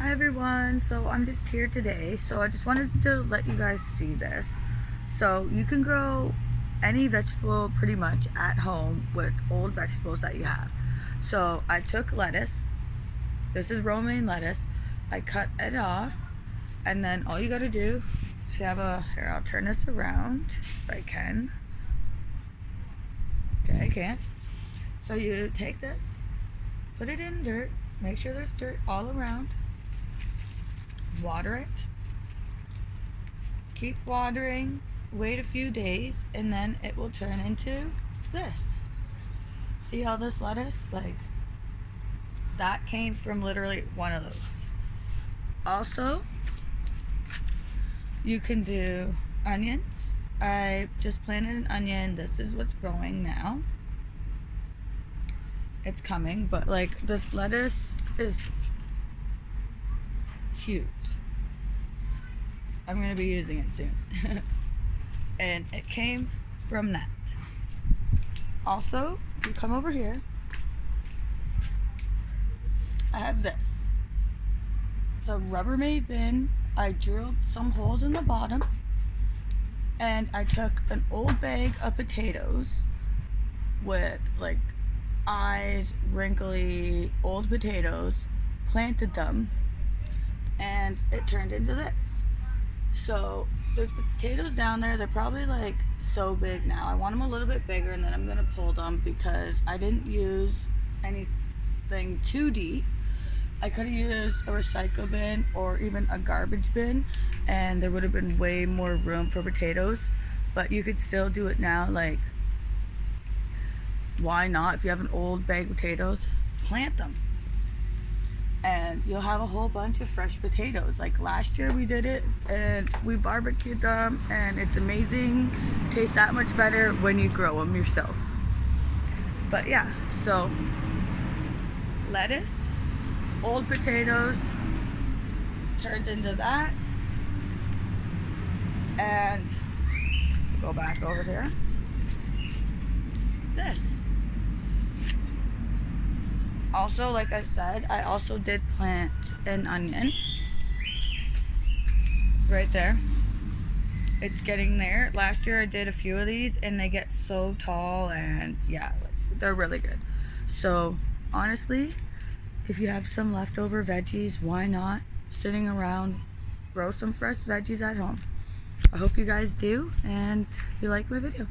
Hi everyone, so I'm just here today, so I just wanted to let you guys see this. So you can grow any vegetable pretty much at home with old vegetables that you have. So I took lettuce, this is romaine lettuce, I cut it off, and then all you gotta do is here, I'll turn this around if I can. Okay, I can't. So you take this, put it in dirt, make sure there's dirt all around. Water it, keep watering, wait a few days, and then it will turn into this. See how this lettuce, that came from literally one of those. Also, you can do onions. I just planted an onion. This is what's growing now. It's coming, but this lettuce is huge. I'm going to be using it soon. And it came from that. Also, if you come over here, I have this. It's a Rubbermaid bin. I drilled some holes in the bottom, and I took an old bag of potatoes with eyes, wrinkly old potatoes, planted them, and it turned into this. So there's potatoes down there. They're probably so big now. I want them a little bit bigger, and then I'm gonna pull them because I didn't use anything too deep. I could have used a recycle bin or even a garbage bin, and there would have been way more room for potatoes, but you could still do it now. Why not? If you have an old bag of potatoes, plant them, and you'll have a whole bunch of fresh potatoes. Last year we did it and we barbecued them, and it's amazing. It tastes that much better when you grow them yourself. But yeah, so lettuce, old potatoes turns into that, and go back over here, this. Also, like I said, I also did plant an onion right there. It's getting there. Last year I did a few of these, and they get so tall, and yeah, they're really good. So honestly, if you have some leftover veggies, why not sitting around, grow some fresh veggies at home. I hope you guys do, and if you like my video.